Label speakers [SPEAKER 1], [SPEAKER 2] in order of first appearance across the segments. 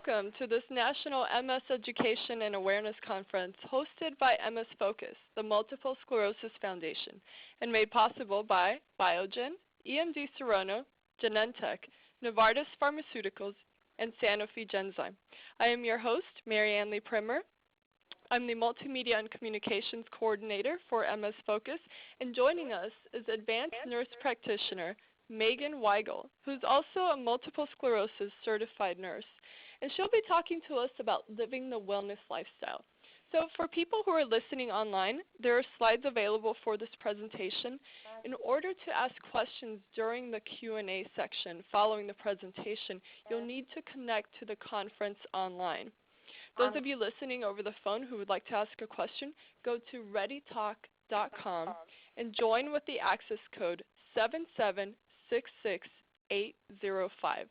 [SPEAKER 1] Welcome to this National MS Education and Awareness Conference hosted by MS Focus, the Multiple Sclerosis Foundation, and made possible by Biogen, EMD Serono, Genentech, Novartis Pharmaceuticals, and Sanofi Genzyme. I am your host, Mary Ann Lee Primer. I'm the Multimedia and Communications Coordinator for MS Focus, and joining us is Advanced Nurse Practitioner Megan Weigel, who's also a multiple sclerosis certified nurse. And she'll be talking to us about living the wellness lifestyle. So for people who are listening online, there are slides available for this presentation. In order to ask questions during the Q&A section following the presentation, you'll need to connect to the conference online. Those of you listening over the phone who would like to ask a question, go to readytalk.com and join with the access code 7766805.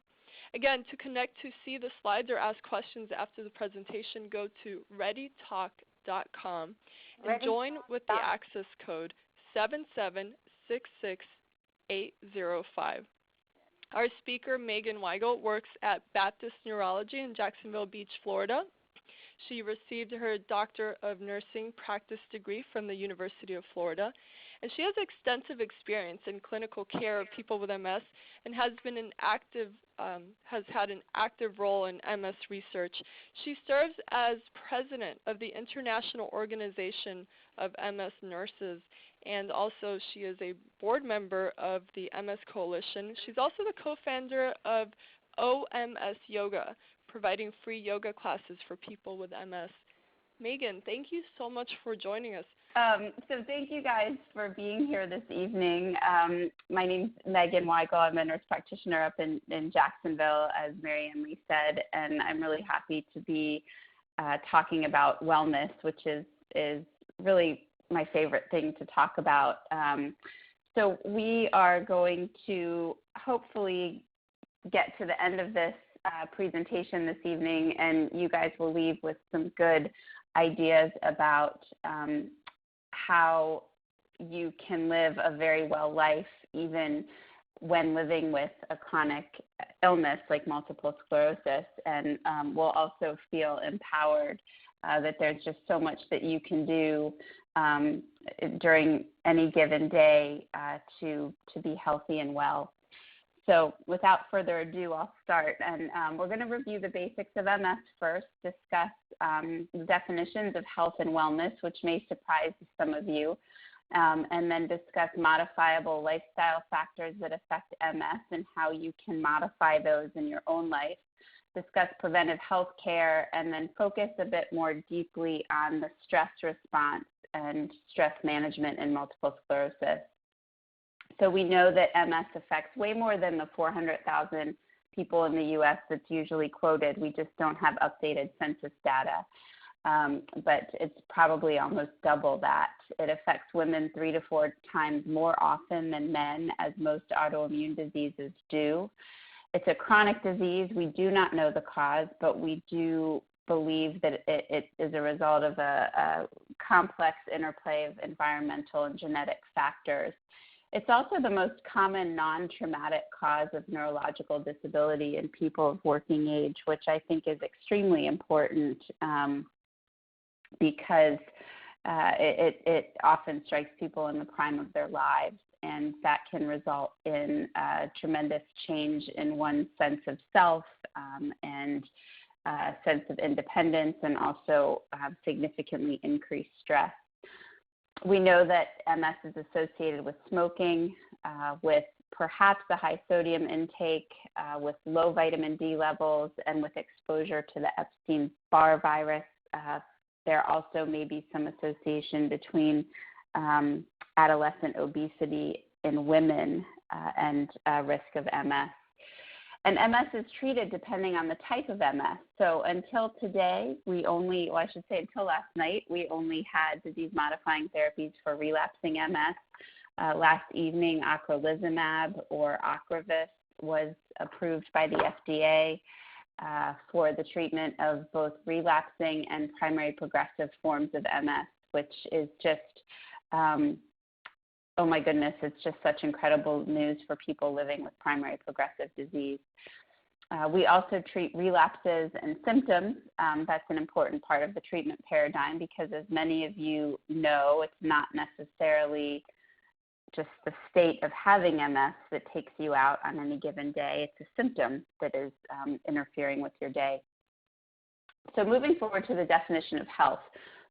[SPEAKER 1] Again, to connect to see the slides or ask questions after the presentation, go to readytalk.com and join with the access code 7766805. Our speaker, Megan Weigel, works at Baptist Neurology in Jacksonville Beach, Florida. She received her Doctor of Nursing practice degree from the University of Florida, and she has extensive experience in clinical care of people with MS and has had an active role in MS research. She serves as president of the International Organization of MS Nurses, and also she is a board member of the MS Coalition. She's also the co-founder of OMS Yoga, providing free yoga classes for people with MS. Megan, thank you so much for joining us.
[SPEAKER 2] So thank you guys for being here this evening. My name's Megan Weigel. I'm a nurse practitioner up in Jacksonville, as Mary Ann Lee said, and I'm really happy to be talking about wellness, which is really my favorite thing to talk about. So we are going to hopefully get to the end of this presentation this evening, and you guys will leave with some good ideas about how you can live a very well life even when living with a chronic illness like multiple sclerosis, and we'll also feel empowered that there's just so much that you can do during any given day to be healthy and well. So without further ado, I'll start. And we're going to review the basics of MS first, discuss the definitions of health and wellness, which may surprise some of you, and then discuss modifiable lifestyle factors that affect MS and how you can modify those in your own life, discuss preventive health care, and then focus a bit more deeply on the stress response and stress management in multiple sclerosis. So we know that MS affects way more than the 400,000 people in the U.S. that's usually quoted. We just don't have updated census data, but it's probably almost double that. It affects women 3 to 4 times more often than men, as most autoimmune diseases do. It's a chronic disease. We do not know the cause, but we do believe that it is a result of a complex interplay of environmental and genetic factors. It's also the most common non-traumatic cause of neurological disability in people of working age, which I think is extremely important because it often strikes people in the prime of their lives, and that can result in tremendous change in one's sense of self and a sense of independence, and also significantly increased stress. We know that MS is associated with smoking, with perhaps a high sodium intake, with low vitamin D levels, and with exposure to the Epstein-Barr virus. There also may be some association between adolescent obesity in women and risk of MS. And MS is treated depending on the type of MS. So until today, until last night, we only had disease-modifying therapies for relapsing MS. Last evening, ocrelizumab, or Ocrevus, was approved by the FDA for the treatment of both relapsing and primary progressive forms of MS, which is just oh my goodness, it's just such incredible news for people living with primary progressive disease. We also treat relapses and symptoms. That's an important part of the treatment paradigm because, as many of you know, it's not necessarily just the state of having MS that takes you out on any given day. It's a symptom that is interfering with your day. So moving forward to the definition of health,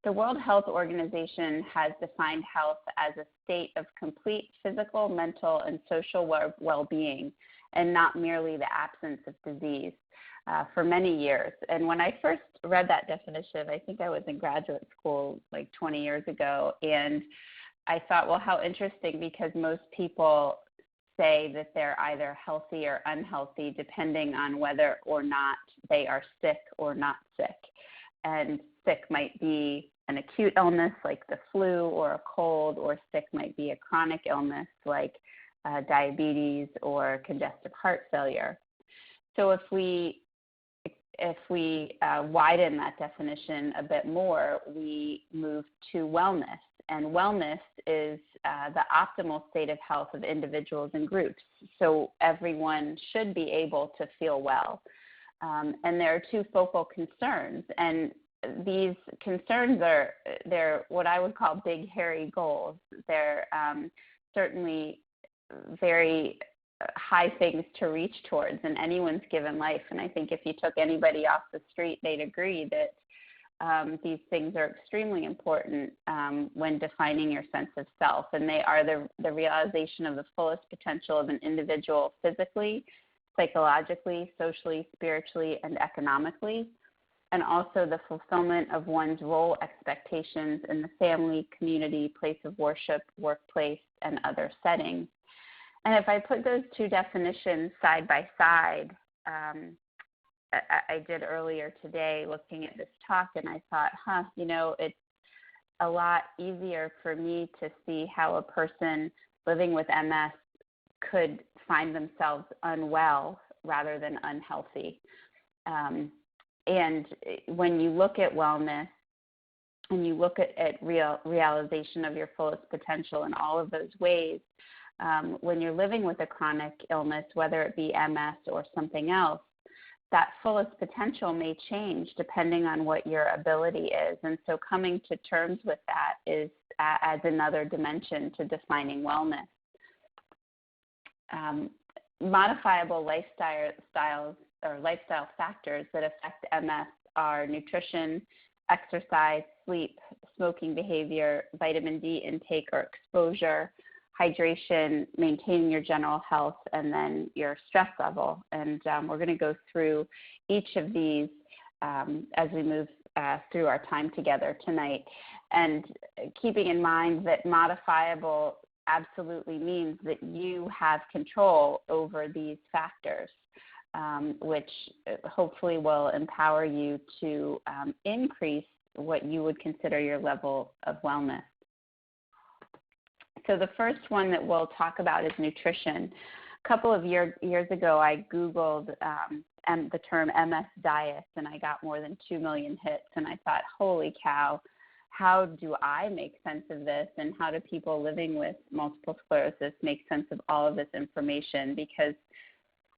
[SPEAKER 2] the World Health Organization has defined health as a state of complete physical, mental, and social well-being, and not merely the absence of disease, for many years. And when I first read that definition, I think I was in graduate school like 20 years ago, and I thought, well, how interesting, because most people say that they're either healthy or unhealthy depending on whether or not they are sick or not sick. And sick might be an acute illness like the flu or a cold, or sick might be a chronic illness like diabetes or congestive heart failure. So if we widen that definition a bit more, we move to wellness. And wellness is the optimal state of health of individuals and groups. So everyone should be able to feel well. And there are two focal concerns. And these concerns they're what I would call big, hairy goals. They're certainly very high things to reach towards in anyone's given life. And I think if you took anybody off the street, they'd agree that these things are extremely important when defining your sense of self. And they are the realization of the fullest potential of an individual physically, psychologically, socially, spiritually, and economically, and also the fulfillment of one's role expectations in the family, community, place of worship, workplace, and other settings. And if I put those two definitions side by side, I did earlier today looking at this talk, and I thought, it's a lot easier for me to see how a person living with MS could find themselves unwell rather than unhealthy. And when you look at wellness and you look at realization of your fullest potential in all of those ways, when you're living with a chronic illness, whether it be MS or something else, that fullest potential may change depending on what your ability is. And so coming to terms with that adds another dimension to defining wellness. Modifiable lifestyle factors that affect MS are nutrition, exercise, sleep, smoking behavior, vitamin D intake or exposure, hydration, maintaining your general health, and then your stress level. And we're going to go through each of these as we move through our time together tonight. And keeping in mind that modifiable absolutely means that you have control over these factors, which hopefully will empower you to increase what you would consider your level of wellness. So the first one that we'll talk about is nutrition. A couple of years ago, I Googled the term MS diets, and I got more than 2 million hits. And I thought, holy cow, how do I make sense of this? And how do people living with multiple sclerosis make sense of all of this information? Because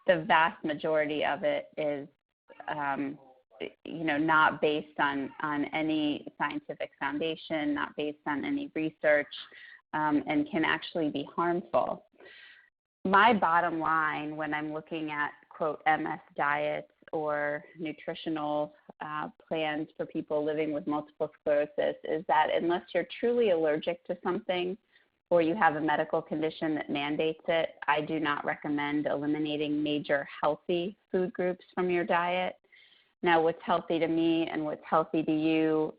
[SPEAKER 2] the vast majority of it is, not based on any scientific foundation, not based on any research, and can actually be harmful. My bottom line when I'm looking at, quote, MS diets or nutritional plans for people living with multiple sclerosis is that unless you're truly allergic to something or you have a medical condition that mandates it, I do not recommend eliminating major healthy food groups from your diet. Now, what's healthy to me and what's healthy to you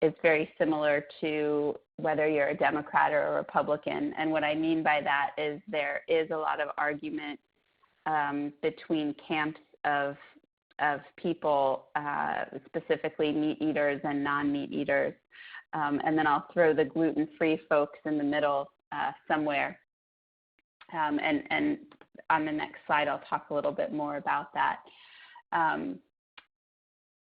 [SPEAKER 2] is very similar to whether you're a Democrat or a Republican. And what I mean by that is there is a lot of argument between camps of people, specifically meat eaters and non-meat eaters. And then I'll throw the gluten-free folks in the middle somewhere. And on the next slide, I'll talk a little bit more about that.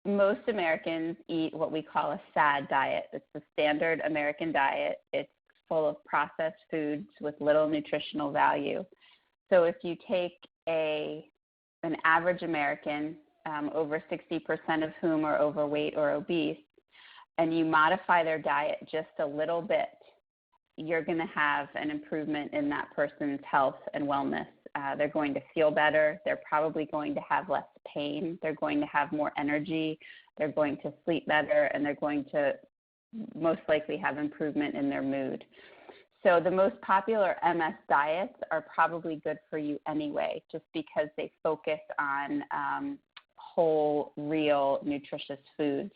[SPEAKER 2] Most Americans eat what we call a SAD diet. It's the standard American diet. It's full of processed foods with little nutritional value. So if you take a an average American, over 60% of whom are overweight or obese, and you modify their diet just a little bit, you're going to have an improvement in that person's health and wellness. They're going to feel better. They're probably going to have less pain. They're going to have more energy. They're going to sleep better, and they're going to most likely have improvement in their mood. So the most popular MS diets are probably good for you anyway, just because they focus on whole, real, nutritious foods.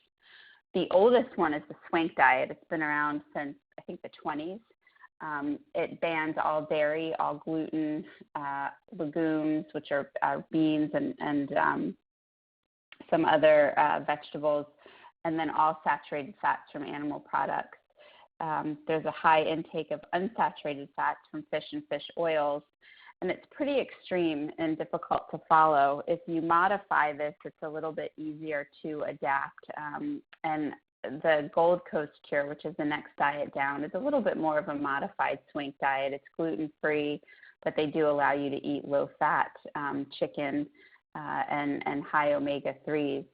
[SPEAKER 2] The oldest one is the Swank diet. It's been around since, I think, the 20s. It bans all dairy, all gluten, legumes, which are beans and some other vegetables, and then all saturated fats from animal products. There's a high intake of unsaturated fats from fish and fish oils, and it's pretty extreme and difficult to follow. If you modify this, it's a little bit easier to adapt. And the Gold Coast Cure, which is the next diet down, is a little bit more of a modified Swank diet. It's gluten-free, but they do allow you to eat low-fat chicken and high omega-3s.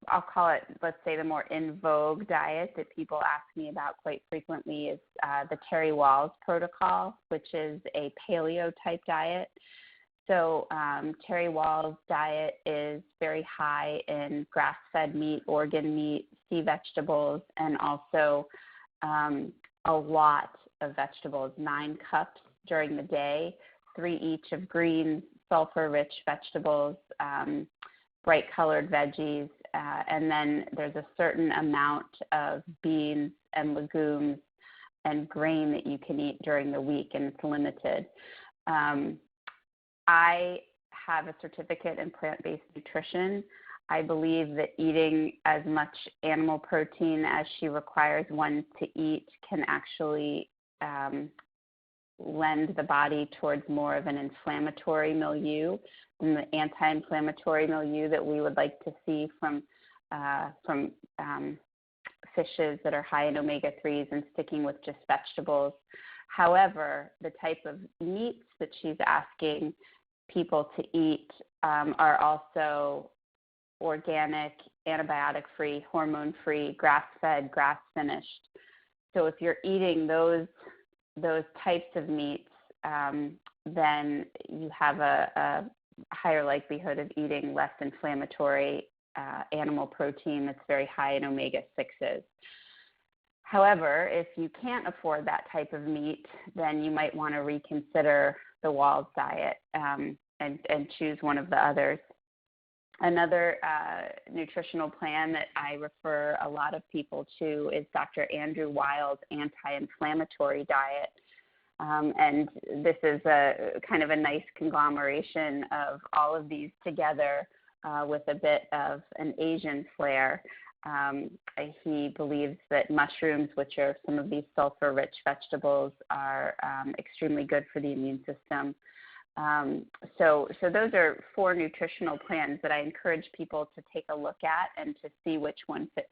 [SPEAKER 2] I'll call it, let's say, the more in vogue diet that people ask me about quite frequently is the Terry Wahls protocol, which is a paleo type diet. So Terry Wahls' diet is very high in grass-fed meat, organ meat, sea vegetables, and also a lot of vegetables, 9 cups during the day, 3 each of greens, sulfur-rich vegetables, bright-colored veggies, and then there's a certain amount of beans and legumes and grain that you can eat during the week, and it's limited. I have a certificate in plant-based nutrition. I believe that eating as much animal protein as she requires one to eat can actually lend the body towards more of an inflammatory milieu than the anti-inflammatory milieu that we would like to see from fishes that are high in omega-3s and sticking with just vegetables. However, the type of meats that she's asking people to eat are also organic, antibiotic-free, hormone-free, grass-fed, grass-finished. So if you're eating those types of meats, then you have a higher likelihood of eating less inflammatory animal protein that's very high in omega-6s. However, if you can't afford that type of meat, then you might want to reconsider the Wahls diet and choose one of the others. Another nutritional plan that I refer a lot of people to is Dr. Andrew Weil's anti-inflammatory diet. And this is a kind of a nice conglomeration of all of these together with a bit of an Asian flair. He believes that mushrooms, which are some of these sulfur-rich vegetables, are extremely good for the immune system. So those are 4 nutritional plans that I encourage people to take a look at and to see which one fits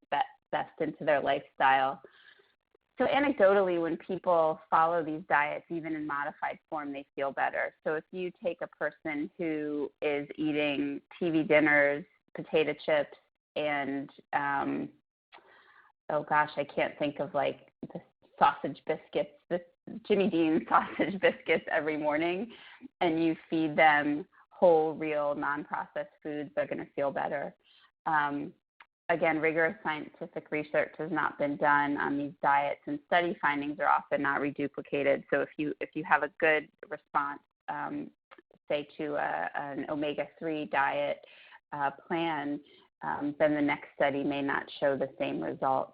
[SPEAKER 2] best into their lifestyle. So anecdotally, when people follow these diets, even in modified form, they feel better. So if you take a person who is eating TV dinners, potato chips, and, oh gosh, I can't think of like the sausage biscuits, the Jimmy Dean sausage biscuits every morning, and you feed them whole, real, non-processed foods, they're going to feel better. Again, rigorous scientific research has not been done on these diets, and study findings are often not reduplicated. So if you have a good response, say to an omega-3 diet plan, then the next study may not show the same result.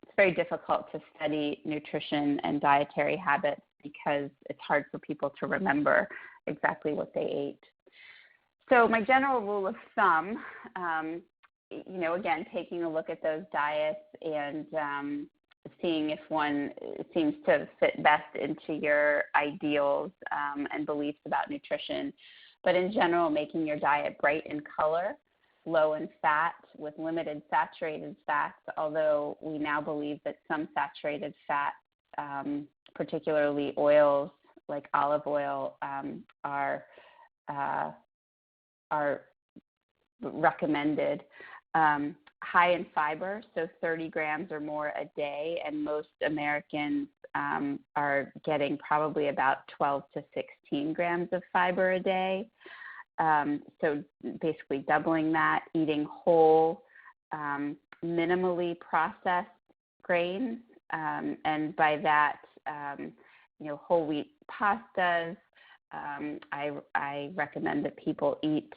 [SPEAKER 2] It's very difficult to study nutrition and dietary habits because it's hard for people to remember exactly what they ate. So my general rule of thumb, again, taking a look at those diets and seeing if one seems to fit best into your ideals and beliefs about nutrition. But in general, making your diet bright in color, low in fat, with limited saturated fats, although we now believe that some saturated fats, particularly oils, like olive oil are recommended. High in fiber, so 30 grams or more a day, and most Americans are getting probably about 12 to 16 grams of fiber a day. So basically doubling that, eating whole, minimally processed grains, and by that, whole wheat pastas. I recommend that people eat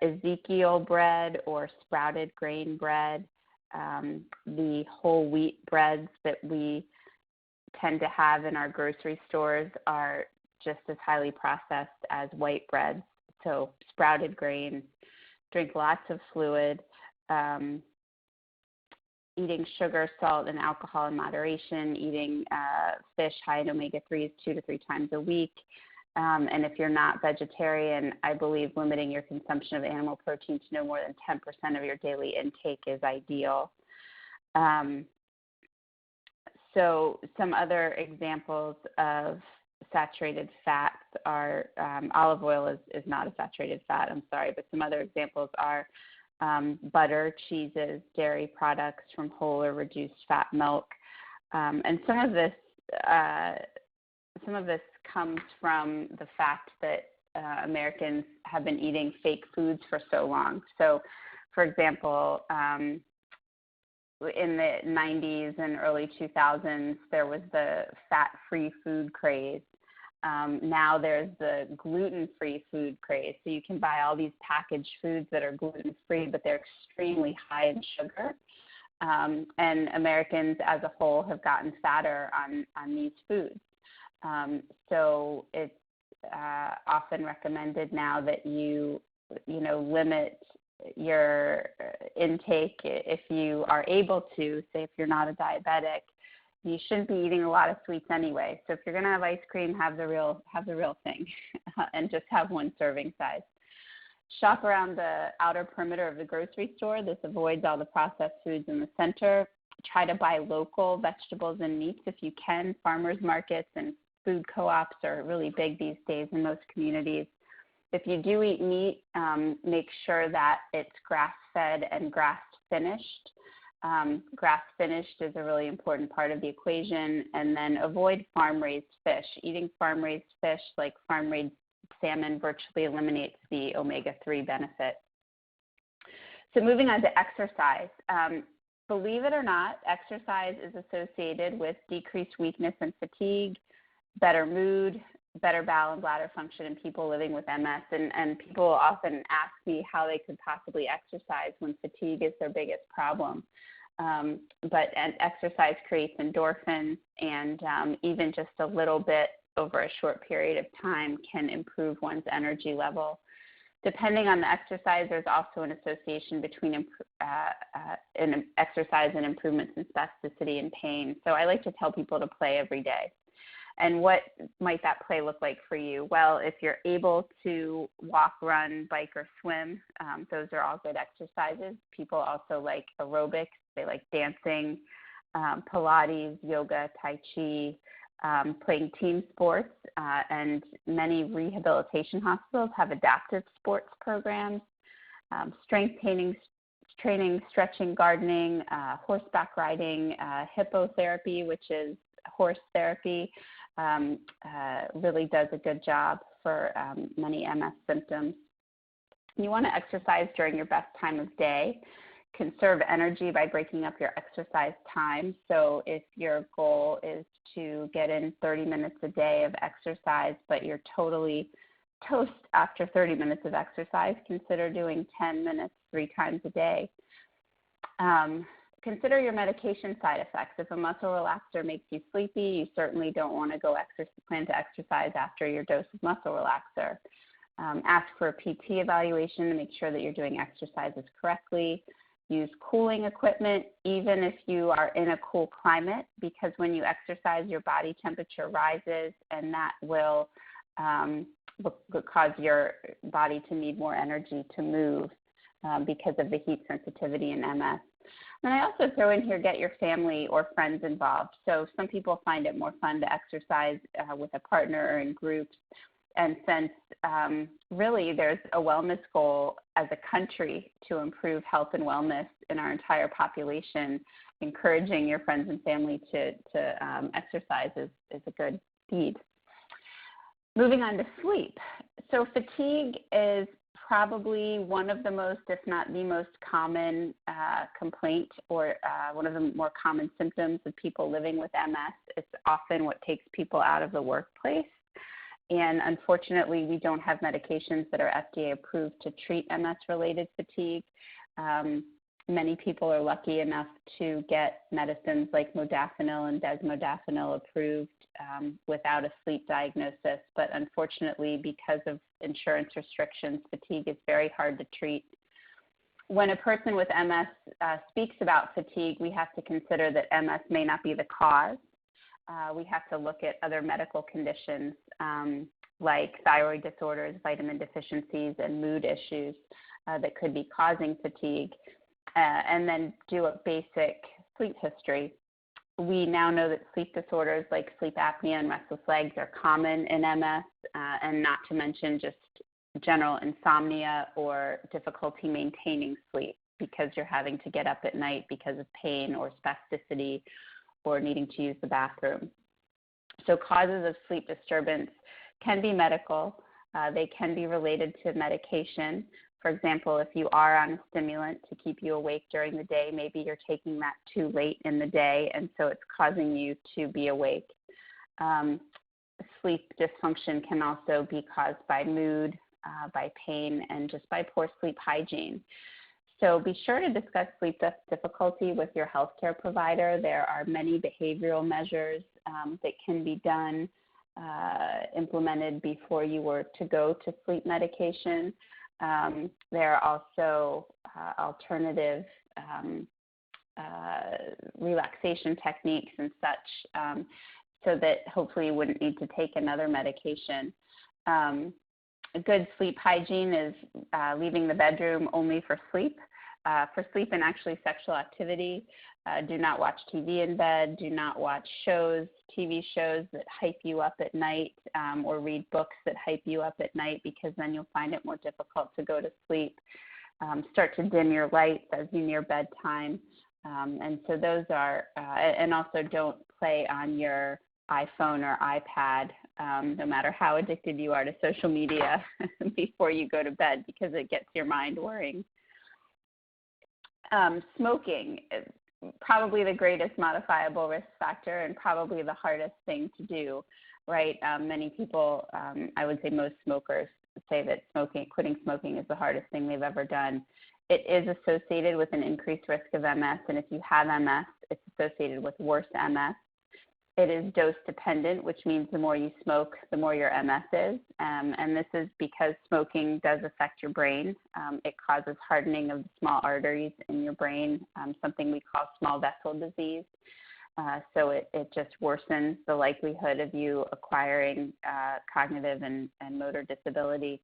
[SPEAKER 2] Ezekiel bread or sprouted grain bread. The whole wheat breads that we tend to have in our grocery stores are just as highly processed as white breads. So sprouted grains, drink lots of fluid, eating sugar, salt, and alcohol in moderation, eating fish high in omega-3s 2 to 3 times a week. And if you're not vegetarian, I believe limiting your consumption of animal protein to no more than 10% of your daily intake is ideal. So some other examples of saturated fats are, olive oil is not a saturated fat, I'm sorry, but some other examples are butter, cheeses, dairy products from whole or reduced fat milk. And some of this comes from the fact that Americans have been eating fake foods for so long. So, for example, in the 90s and early 2000s, there was the fat-free food craze. Now there's the gluten-free food craze. So you can buy all these packaged foods that are gluten-free, but they're extremely high in sugar. And Americans as a whole have gotten fatter on these foods. So it's often recommended now that you limit your intake if you are able to. Say if you're not a diabetic, you shouldn't be eating a lot of sweets anyway. So if you're going to have ice cream, have the real thing, and just have one serving size. Shop around the outer perimeter of the grocery store. This avoids all the processed foods in the center. Try to buy local vegetables and meats if you can. Farmers markets and food co-ops are really big these days in most communities. If you do eat meat, make sure that it's grass-fed and grass-finished. Grass-finished is a really important part of the equation. And then avoid farm-raised fish. Eating farm-raised fish like farm-raised salmon virtually eliminates the omega-3 benefit. So moving on to exercise. Believe it or not, exercise is associated with decreased weakness and fatigue, better mood, better bowel and bladder function in people living with MS. And people often ask me how they could possibly exercise when fatigue is their biggest problem. But exercise creates endorphins, and even just a little bit over a short period of time can improve one's energy level. Depending on the exercise, there's also an association between exercise and improvements in spasticity and pain. So I like to tell people to play every day. And what might that play look like for you? Well, if you're able to walk, run, bike, or swim, those are all good exercises. People also like aerobics. They like dancing, Pilates, yoga, Tai Chi, playing team sports, and many rehabilitation hospitals have adaptive sports programs, strength training, stretching, gardening, horseback riding, hippotherapy, which is horse therapy, really does a good job for many MS symptoms. You want to exercise during your best time of day. Conserve energy by breaking up your exercise time. So if your goal is to get in 30 minutes a day of exercise, but you're totally toast after 30 minutes of exercise, consider doing 10 minutes 3 times a day. Consider your medication side effects. If a muscle relaxer makes you sleepy, you certainly don't want to go plan to exercise after your dose of muscle relaxer. Ask for a PT evaluation to make sure that you're doing exercises correctly. Use cooling equipment, even if you are in a cool climate, because when you exercise, your body temperature rises, and that will cause your body to need more energy to move because of the heat sensitivity in MS. And I also throw in here, get your family or friends involved. So some people find it more fun to exercise with a partner or in groups. And since really there's a wellness goal as a country to improve health and wellness in our entire population, encouraging your friends and family to exercise is a good deed. Moving on to sleep. So fatigue is probably one of the most, if not the most common complaint or one of the more common symptoms of people living with MS. It's often what takes people out of the workplace. And unfortunately, we don't have medications that are FDA approved to treat MS-related fatigue. Many people are lucky enough to get medicines like modafinil and desmodafinil approved without a sleep diagnosis. But unfortunately, because of insurance restrictions, fatigue is very hard to treat. When a person with MS speaks about fatigue, we have to consider that MS may not be the cause. We have to look at other medical conditions like thyroid disorders, vitamin deficiencies, and mood issues that could be causing fatigue, and then do a basic sleep history. We now know that sleep disorders like sleep apnea and restless legs are common in MS, and not to mention just general insomnia or difficulty maintaining sleep because you're having to get up at night because of pain or spasticity or needing to use the bathroom. So causes of sleep disturbance can be medical. They can be related to medication. For example, if you are on a stimulant to keep you awake during the day, maybe you're taking that too late in the day, and so it's causing you to be awake. Sleep dysfunction can also be caused by mood, by pain, and just by poor sleep hygiene. So be sure to discuss sleep difficulty with your healthcare provider. There are many behavioral measures that can be done, implemented before you were to go to sleep medication. There are also alternative relaxation techniques and such so that hopefully you wouldn't need to take another medication. A good sleep hygiene is leaving the bedroom only for sleep and actually sexual activity. Do not watch TV in bed. Do not watch TV shows that hype you up at night, or read books that hype you up at night, because then you'll find it more difficult to go to sleep. Start to dim your lights as you near bedtime. And so those are, and also don't play on your iPhone or iPad, no matter how addicted you are to social media before you go to bed, because it gets your mind worrying. Smoking, probably the greatest modifiable risk factor and probably the hardest thing to do, right? Many people, I would say most smokers, say that quitting smoking is the hardest thing they've ever done. It is associated with an increased risk of MS, and if you have MS, it's associated with worse MS. It is dose dependent, which means the more you smoke, the more your MS is. And this is because smoking does affect your brain. It causes hardening of the small arteries in your brain, something we call small vessel disease. So it just worsens the likelihood of you acquiring cognitive and motor disability.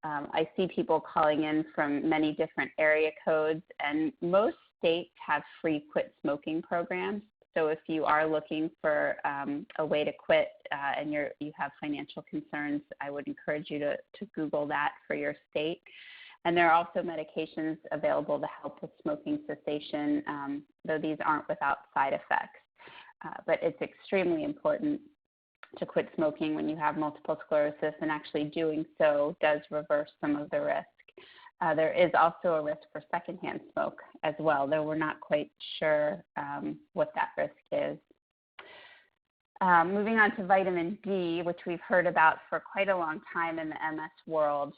[SPEAKER 2] I see people calling in from many different area codes, and most states have free quit smoking programs. So if you are looking for a way to quit and you have financial concerns, I would encourage you to Google that for your state. And there are also medications available to help with smoking cessation, though these aren't without side effects. But it's extremely important to quit smoking when you have multiple sclerosis, and actually doing so does reverse some of the risk. There is also a risk for secondhand smoke as well, though we're not quite sure what that risk is. Moving on to vitamin D, which we've heard about for quite a long time in the MS world.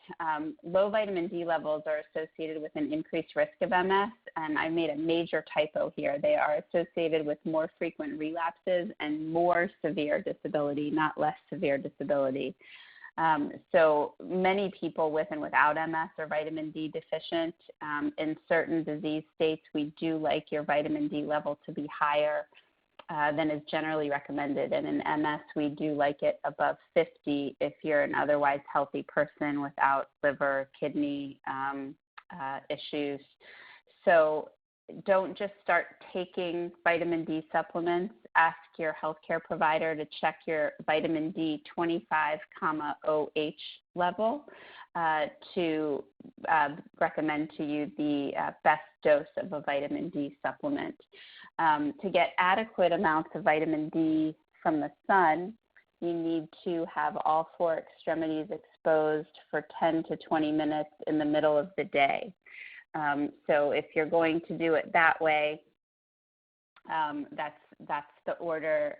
[SPEAKER 2] Low vitamin D levels are associated with an increased risk of MS, and I made a major typo here. They are associated with more frequent relapses and more severe disability, not less severe disability. So many people with and without MS are vitamin D deficient. In certain disease states, we do like your vitamin D level to be higher than is generally recommended. And in MS, we do like it above 50 if you're an otherwise healthy person without liver, kidney issues. So don't just start taking vitamin D supplements. Ask your healthcare provider to check your vitamin D 25,000 level to recommend to you the best dose of a vitamin D supplement. To get adequate amounts of vitamin D from the sun, you need to have all 4 extremities exposed for 10 to 20 minutes in the middle of the day. So if you're going to do it that way, that's the order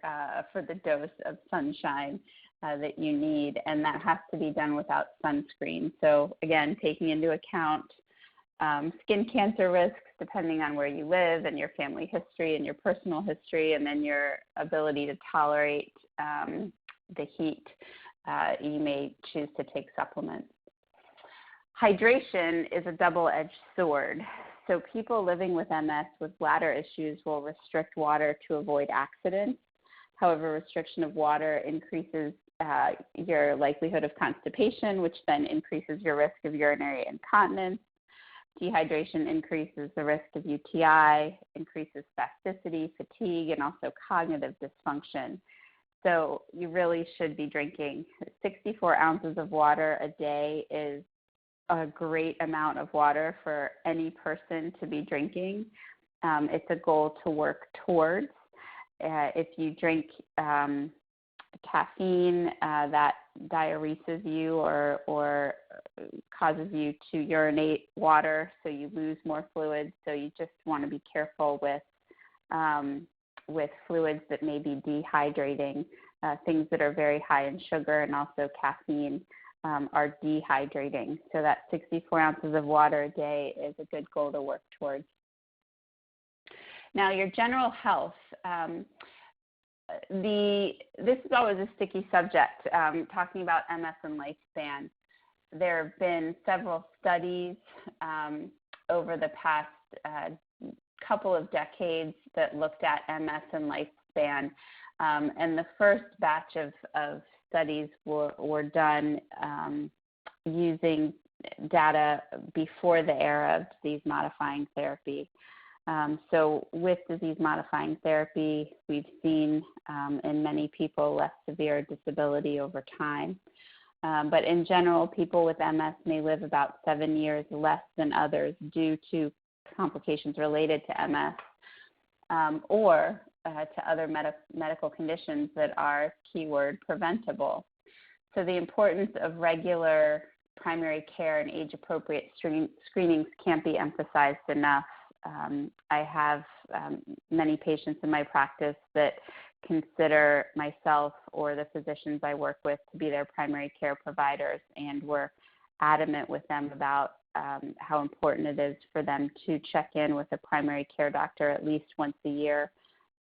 [SPEAKER 2] for the dose of sunshine that you need, and that has to be done without sunscreen. So again, taking into account skin cancer risks depending on where you live and your family history and your personal history, and then your ability to tolerate the heat, you may choose to take supplements. Hydration is a double-edged sword. So people living with MS with bladder issues will restrict water to avoid accidents. However, restriction of water increases your likelihood of constipation, which then increases your risk of urinary incontinence. Dehydration increases the risk of UTI, increases spasticity, fatigue, and also cognitive dysfunction. So you really should be drinking 64 ounces of water a day is a great amount of water for any person to be drinking. It's a goal to work towards. If you drink caffeine, that diureses you or causes you to urinate water, so you lose more fluids. So you just want to be careful with fluids that may be dehydrating. Things that are very high in sugar and also caffeine are dehydrating. So that 64 ounces of water a day is a good goal to work towards. Now, your general health. This is always a sticky subject, talking about MS and lifespan. There have been several studies over the past couple of decades that looked at MS and lifespan. And the first batch of studies were done using data before the era of disease-modifying therapy. So with disease-modifying therapy, we've seen in many people less severe disability over time. But in general, people with MS may live about 7 years less than others due to complications related to MS or to other medical conditions that are, keyword, preventable. So the importance of regular primary care and age-appropriate screenings can't be emphasized enough. I have many patients in my practice that consider myself or the physicians I work with to be their primary care providers, and we're adamant with them about how important it is for them to check in with a primary care doctor at least once a year,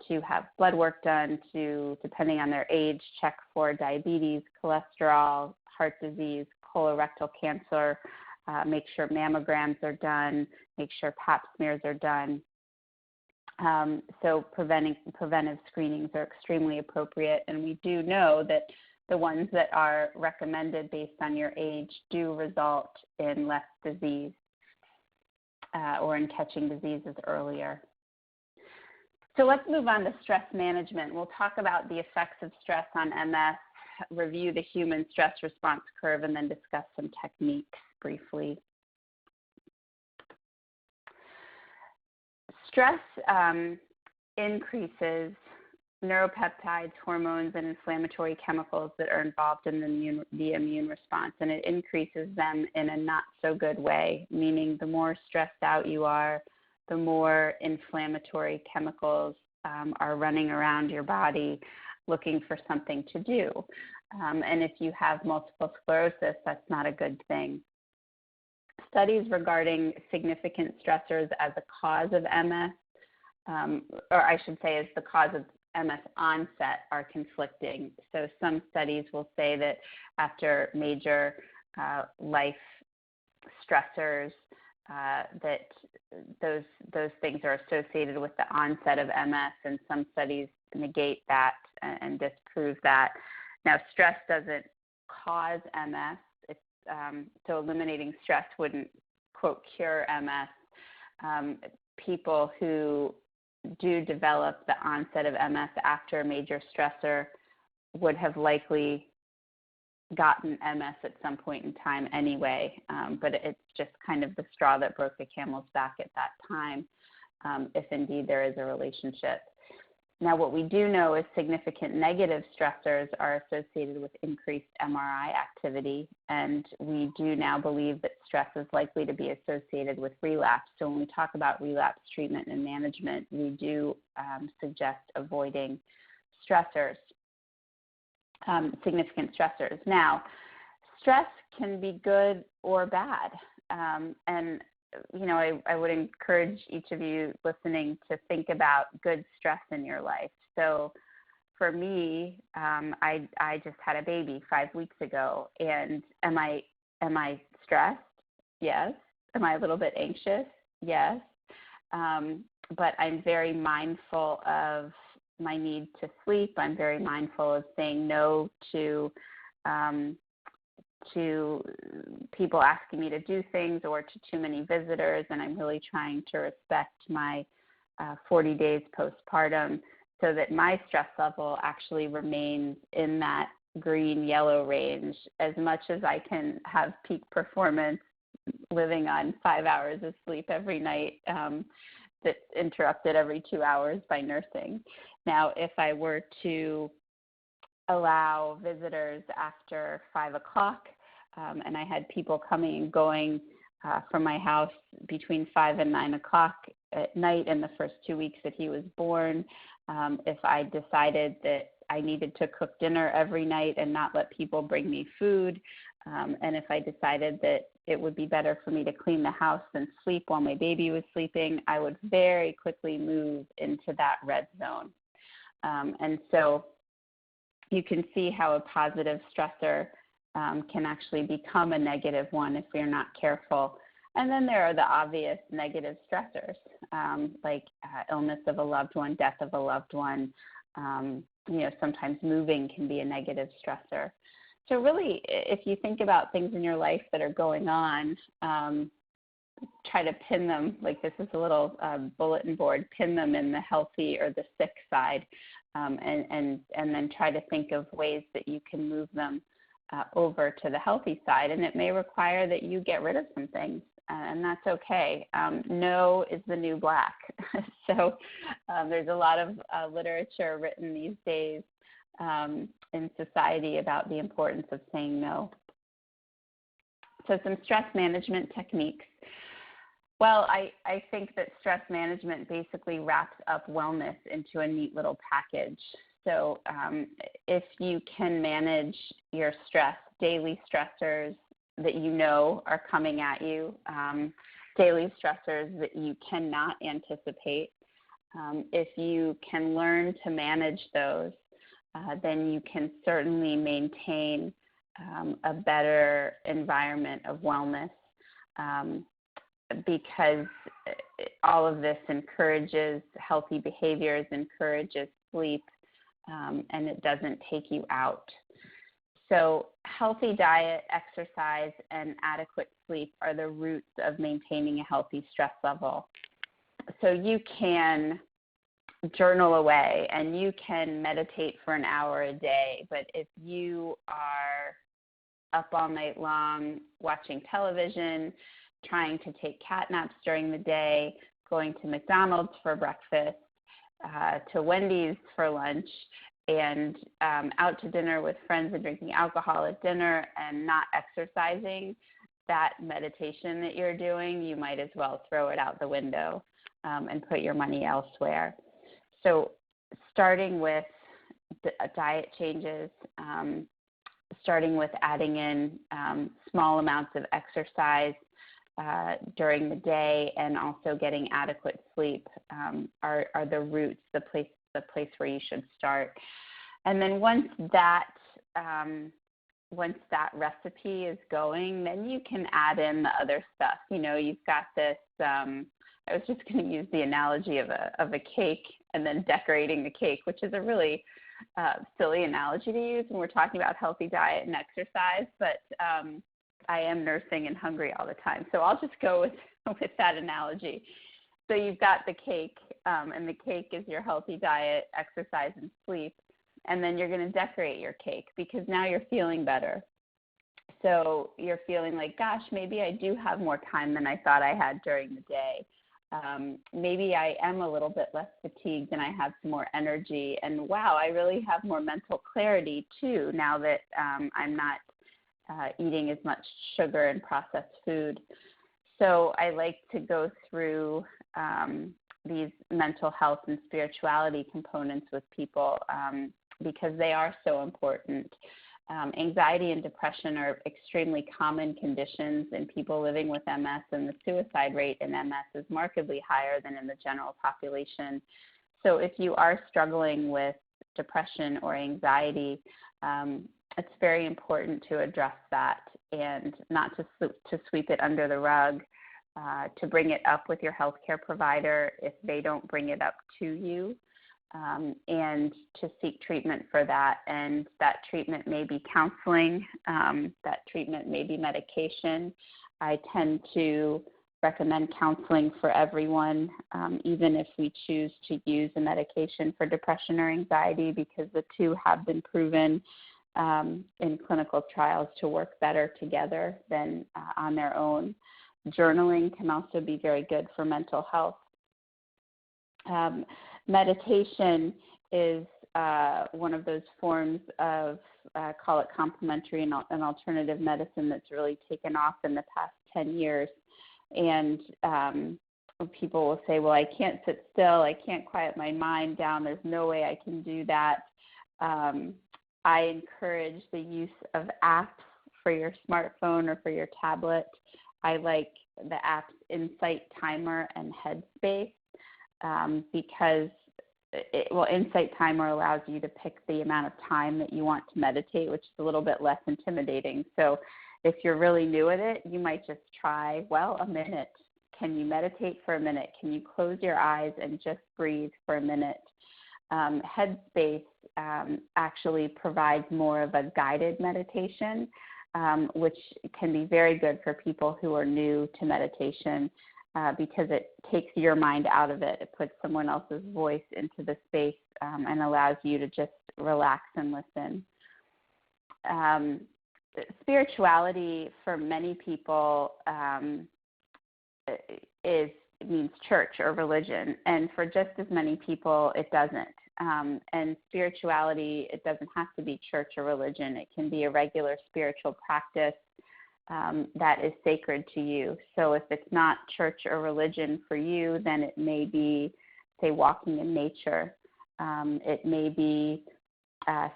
[SPEAKER 2] to have blood work done, to, depending on their age, check for diabetes, cholesterol, heart disease, colorectal cancer, make sure mammograms are done, make sure pap smears are done. So preventive screenings are extremely appropriate, and we do know that the ones that are recommended based on your age do result in less disease or in catching diseases earlier. So let's move on to stress management. We'll talk about the effects of stress on MS, review the human stress response curve, and then discuss some techniques briefly. Stress increases neuropeptides, hormones, and inflammatory chemicals that are involved in the immune response, and it increases them in a not so good way, meaning the more stressed out you are, the more inflammatory chemicals are running around your body looking for something to do. And if you have multiple sclerosis, that's not a good thing. Studies regarding significant stressors as a cause of MS, or I should say as the cause of MS onset, are conflicting. So some studies will say that after major life stressors, that those things are associated with the onset of MS, and some studies negate that and disprove that. Now, stress doesn't cause MS. So eliminating stress wouldn't, quote, cure MS. people who do develop the onset of MS after a major stressor would have likely gotten MS at some point in time anyway, but it's just kind of the straw that broke the camel's back at that time, if indeed there is a relationship. Now, what we do know is significant negative stressors are associated with increased MRI activity, and we do now believe that stress is likely to be associated with relapse. So when we talk about relapse treatment and management, we do suggest avoiding stressors, significant stressors. Now, stress can be good or bad, and I would encourage each of you listening to think about good stress in your life. So for me, I just had a baby 5 weeks ago, and am I stressed? Yes. Am I a little bit anxious? Yes. But I'm very mindful of my need to sleep. I'm very mindful of saying no to people asking me to do things or to too many visitors, and I'm really trying to respect my 40 days postpartum so that my stress level actually remains in that green-yellow range. As much as I can have peak performance living on 5 hours of sleep every night that's interrupted every 2 hours by nursing. Now, if I were to allow visitors after 5 o'clock, and I had people coming and going from my house between 5 and 9 o'clock at night in the first 2 weeks that he was born. If I decided that I needed to cook dinner every night and not let people bring me food, and if I decided that it would be better for me to clean the house than sleep while my baby was sleeping, I would very quickly move into that red zone. And so you can see how a positive stressor can actually become a negative one if we're not careful. And then there are the obvious negative stressors, like illness of a loved one, death of a loved one. Sometimes moving can be a negative stressor. So really, if you think about things in your life that are going on, try to pin them, like this is a little bulletin board, pin them in the healthy or the sick side, and then try to think of ways that you can move them over to the healthy side. And it may require that you get rid of some things, and that's okay. No is the new black. So there's a lot of literature written these days in society about the importance of saying no. So some stress management techniques. Well, I think that stress management basically wraps up wellness into a neat little package. So if you can manage your stress, daily stressors that you know are coming at you, daily stressors that you cannot anticipate, if you can learn to manage those, then you can certainly maintain a better environment of wellness, because all of this encourages healthy behaviors, encourages sleep, and it doesn't take you out. So healthy diet, exercise, and adequate sleep are the roots of maintaining a healthy stress level. So you can journal away and you can meditate for an hour a day, but if you are up all night long watching television, trying to take cat naps during the day, going to McDonald's for breakfast, to Wendy's for lunch, and out to dinner with friends and drinking alcohol at dinner and not exercising, that meditation that you're doing, you might as well throw it out the window and put your money elsewhere. So starting with diet changes, starting with adding in small amounts of exercise during the day, and also getting adequate sleep are the roots, the place where you should start. And then once that recipe is going, then you can add in the other stuff. You've got this. I was just going to use the analogy of a cake and then decorating the cake, which is a really silly analogy to use when we're talking about healthy diet and exercise, but I am nursing and hungry all the time, so I'll just go with that analogy. So you've got the cake, and the cake is your healthy diet, exercise, and sleep. And then you're going to decorate your cake because now you're feeling better. So you're feeling like, gosh, maybe I do have more time than I thought I had during the day. Maybe I am a little bit less fatigued and I have some more energy. And wow, I really have more mental clarity too now that I'm not eating as much sugar and processed food. So I like to go through these mental health and spirituality components with people because they are so important. Anxiety and depression are extremely common conditions in people living with MS, and the suicide rate in MS is markedly higher than in the general population. So if you are struggling with depression or anxiety, it's very important to address that and not to sweep it under the rug, to bring it up with your healthcare provider if they don't bring it up to you. And to seek treatment for that. And that treatment may be counseling, that treatment may be medication. I tend to recommend counseling for everyone, even if we choose to use a medication for depression or anxiety, because the two have been proven in clinical trials to work better together than on their own. Journaling can also be very good for mental health. Meditation is one of those forms of, call it complementary and alternative medicine that's really taken off in the past 10 years. And people will say, well, I can't sit still. I can't quiet my mind down. There's no way I can do that. I encourage the use of apps for your smartphone or for your tablet. I like the apps Insight Timer and Headspace. Because Insight Timer allows you to pick the amount of time that you want to meditate, which is a little bit less intimidating. So if you're really new at it, you might just try, a minute. Can you meditate for a minute? Can you close your eyes and just breathe for a minute? Headspace actually provides more of a guided meditation, which can be very good for people who are new to meditation. Because it takes your mind out of it. It puts someone else's voice into the space and allows you to just relax and listen. Spirituality for many people means church or religion, and for just as many people, it doesn't. And spirituality, it doesn't have to be church or religion. It can be a regular spiritual practice that is sacred to you. So if it's not church or religion for you, then it may be, say, walking in nature. It may be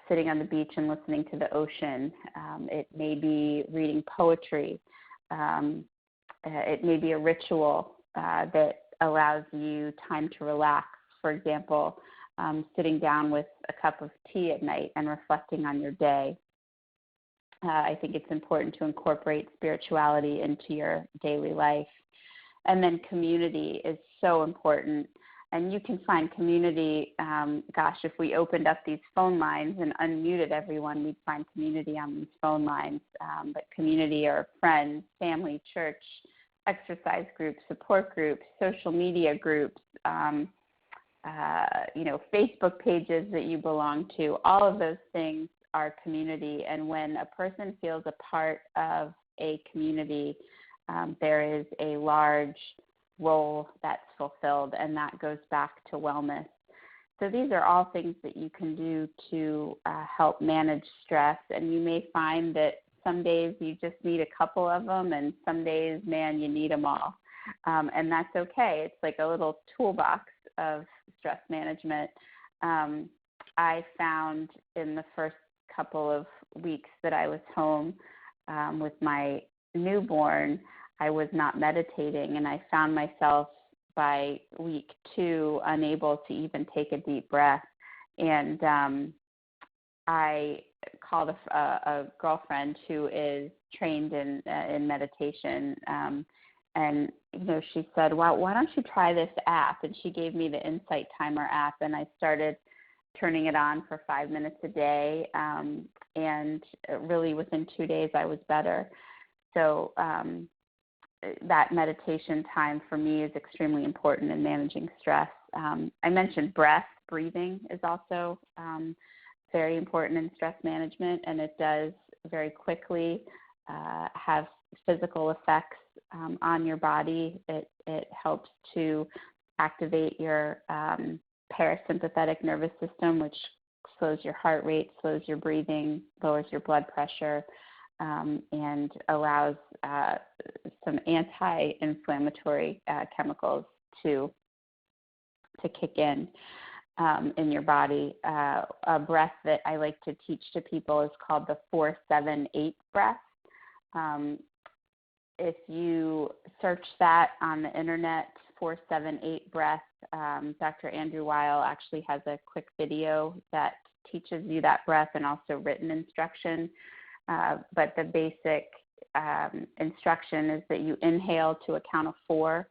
[SPEAKER 2] sitting on the beach and listening to the ocean. It may be reading poetry. It may be a ritual that allows you time to relax. For example, sitting down with a cup of tea at night and reflecting on your day. I think it's important to incorporate spirituality into your daily life. And then community is so important. And you can find community, if we opened up these phone lines and unmuted everyone, we'd find community on these phone lines. But community are friends, family, church, exercise groups, support groups, social media groups, Facebook pages that you belong to. All of those things are community, and when a person feels a part of a community, there is a large role that's fulfilled, and that goes back to wellness. So these are all things that you can do to help manage stress, and you may find that some days you just need a couple of them, and some days, man, you need them all, and that's okay. It's like a little toolbox of stress management. I found in the first couple of weeks that I was home with my newborn, I was not meditating, and I found myself by week 2 unable to even take a deep breath. And I called a girlfriend who is trained in meditation, and she said, "Well, why don't you try this app?" And she gave me the Insight Timer app, and I started turning it on for 5 minutes a day, and really within 2 days I was better. So that meditation time for me is extremely important in managing stress. I mentioned breathing is also very important in stress management, and it does very quickly have physical effects on your body. It helps to activate your parasympathetic nervous system, which slows your heart rate, slows your breathing, lowers your blood pressure, and allows some anti-inflammatory chemicals to kick in your body. A breath that I like to teach to people is called the 4-7-8 breath. If you search that on the internet, 4-7-8 breath, Dr. Andrew Weigel actually has a quick video that teaches you that breath and also written instruction. But the basic instruction is that you inhale to a count of 4,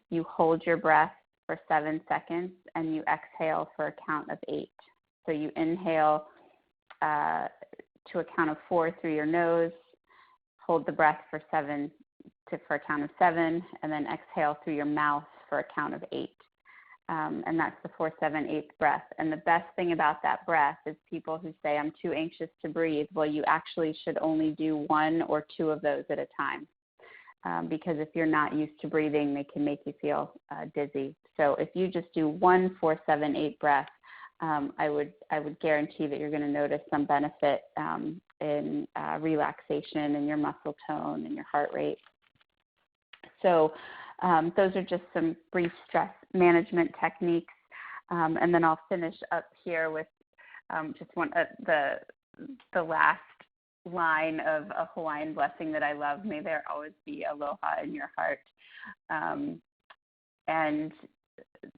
[SPEAKER 2] you hold your breath for 7 seconds, and you exhale for a count of 8. So you inhale to a count of 4 through your nose, hold the breath for a count of 7, and then exhale through your mouth for a count of 8. And that's the 4-7-8 breath. And the best thing about that breath is people who say, I'm too anxious to breathe. Well, you actually should only do 1 or 2 of those at a time. Because if you're not used to breathing, they can make you feel dizzy. So if you just do 1 4-7-8 breath, I would guarantee that you're going to notice some benefit in relaxation and your muscle tone and your heart rate. So those are just some brief stress management techniques. And then I'll finish up here with just one the last line of a Hawaiian blessing that I love. May there always be aloha in your heart. And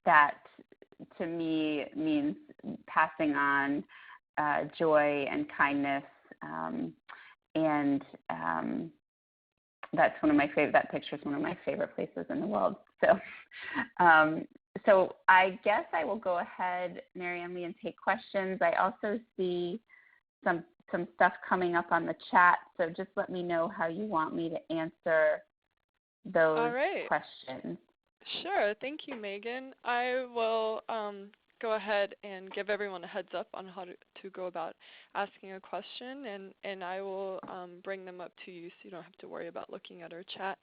[SPEAKER 2] that to me means passing on joy and kindness. And that's one of my favorite, that picture is one of my favorite places in the world. So, so I guess I will go ahead, Mary Emily, and take questions. I also see some stuff coming up on the chat, so just let me know how you want me to answer those questions.
[SPEAKER 1] Sure. Thank you, Megan. I will go ahead and give everyone a heads up on how to go about asking a question, and I will bring them up to you so you don't have to worry about looking at our chat.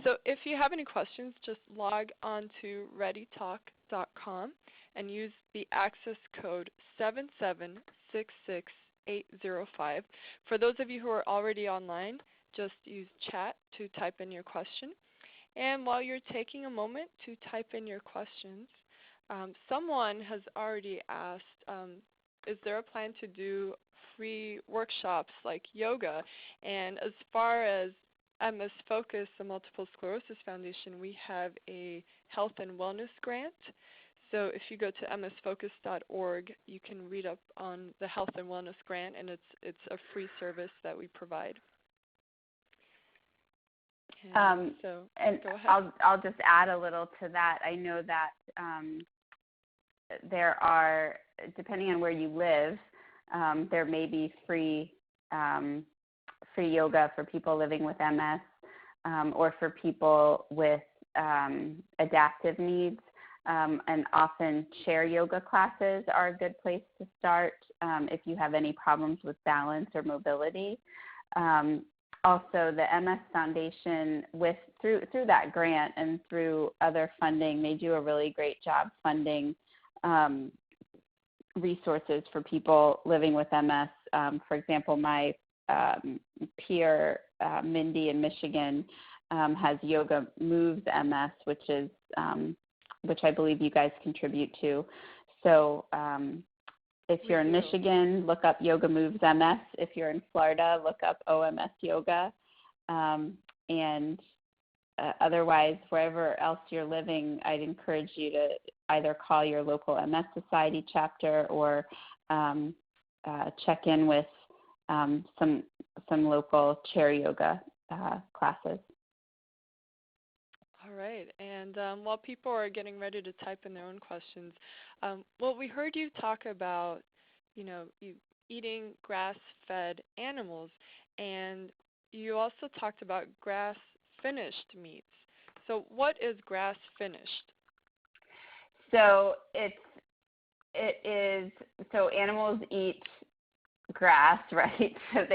[SPEAKER 1] So if you have any questions, just log on to readytalk.com and use the access code 7766805. For those of you who are already online, just use chat to type in your question. And while you're taking a moment to type in your questions, someone has already asked, is there a plan to do free workshops like yoga? And as far as MS Focus, the Multiple Sclerosis Foundation, we have a health and wellness grant. So if you go to msfocus.org, you can read up on the health and wellness grant, and it's a free service that we provide. And go ahead.
[SPEAKER 2] I'll just add a little to that. I know that there are, depending on where you live, there may be free yoga for people living with MS or for people with adaptive needs. And often chair yoga classes are a good place to start if you have any problems with balance or mobility. Also, the MS Foundation, through that grant and through other funding, they do a really great job funding resources for people living with MS. For example, my peer, Mindy in Michigan, has Yoga Moves MS, which I believe you guys contribute to. So if you're in Michigan, look up Yoga Moves MS. If you're in Florida, look up OMS Yoga. And otherwise, wherever else you're living, I'd encourage you to either call your local MS Society chapter or check in with some local chair yoga classes.
[SPEAKER 1] All right. And while people are getting ready to type in their own questions, well, we heard you talk about, you eating grass-fed animals, and you also talked about grass finished meats. So what is grass finished?
[SPEAKER 2] So so animals eat grass, right? So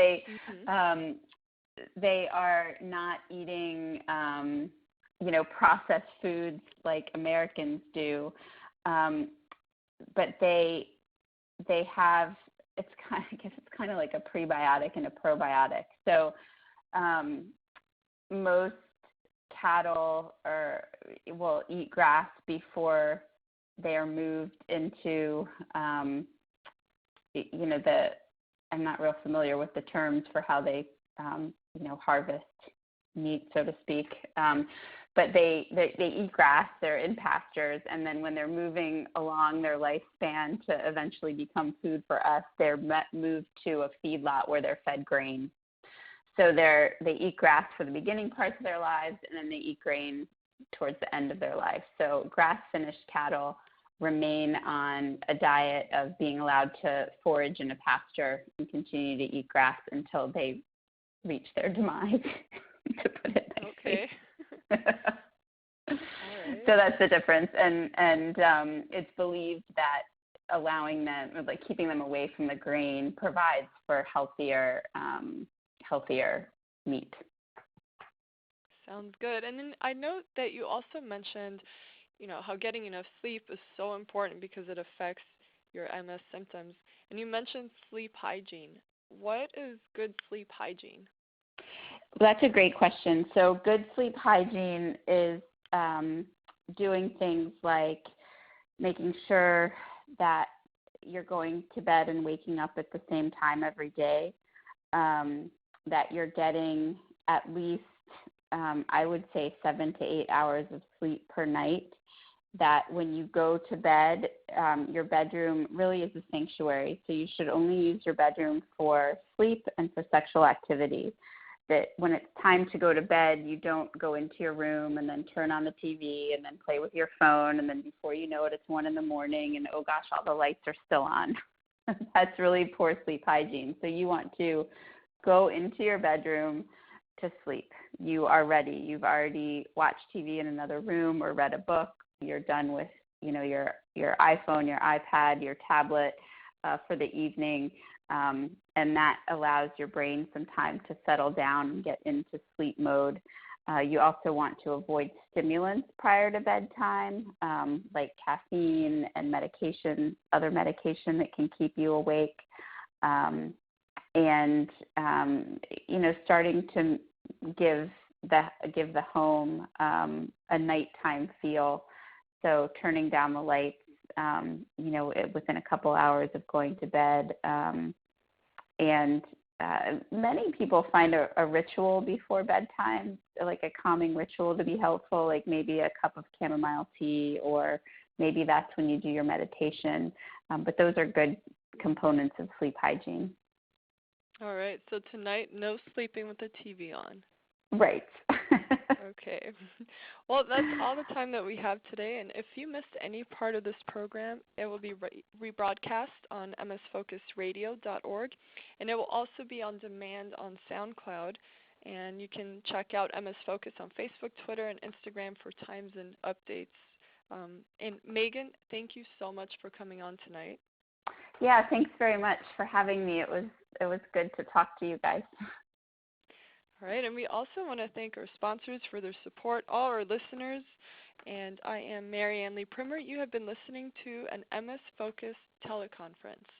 [SPEAKER 2] they are not eating processed foods like Americans do, but they have, I guess it's kind of like a prebiotic and a probiotic. So most cattle will eat grass before they are moved into I'm not real familiar with the terms for how they harvest meat, so to speak. But they eat grass, they're in pastures, and then when they're moving along their lifespan to eventually become food for us, they're moved to a feedlot where they're fed grain. So they eat grass for the beginning parts of their lives, and then they eat grain towards the end of their life. So grass-finished cattle remain on a diet of being allowed to forage in a pasture and continue to eat grass until they reach their demise, to put it nicely.
[SPEAKER 1] Okay. All right.
[SPEAKER 2] So that's the difference, and it's believed that allowing them, like keeping them away from the grain, provides for healthier meat.
[SPEAKER 1] Sounds good. And then I note that you also mentioned, how getting enough sleep is so important because it affects your MS symptoms. And you mentioned sleep hygiene. What is good sleep hygiene?
[SPEAKER 2] That's a great question. So good sleep hygiene is doing things like making sure that you're going to bed and waking up at the same time every day, that you're getting at least, I would say, 7 to 8 hours of sleep per night, that when you go to bed, your bedroom really is a sanctuary. So you should only use your bedroom for sleep and for sexual activity. That when it's time to go to bed, you don't go into your room and then turn on the TV and then play with your phone, and then before you know it, it's 1 a.m. and oh gosh, all the lights are still on. That's really poor sleep hygiene. So you want to go into your bedroom to sleep. You are ready. You've already watched TV in another room or read a book. You're done with, your iPhone, your iPad, your tablet for the evening, and that allows your brain some time to settle down and get into sleep mode. You also want to avoid stimulants prior to bedtime, like caffeine and other medication that can keep you awake, and starting to give the home a nighttime feel. So turning down the lights, within a couple hours of going to bed. And many people find a ritual before bedtime, like a calming ritual, to be helpful, like maybe a cup of chamomile tea, or maybe that's when you do your meditation. But those are good components of sleep hygiene.
[SPEAKER 1] All right. So tonight, no sleeping with the TV on.
[SPEAKER 2] Right.
[SPEAKER 1] Okay. Well, that's all the time that we have today. And if you missed any part of this program, it will be rebroadcast on msfocusradio.org. And it will also be on demand on SoundCloud. And you can check out MS Focus on Facebook, Twitter, and Instagram for times and updates. And Megan, thank you so much for coming on tonight.
[SPEAKER 2] Yeah, thanks very much for having me. It was good to talk to you guys.
[SPEAKER 1] All right, and we also want to thank our sponsors for their support, all our listeners. And I am Mary Ann Lee Primer. You have been listening to an MS Focus teleconference.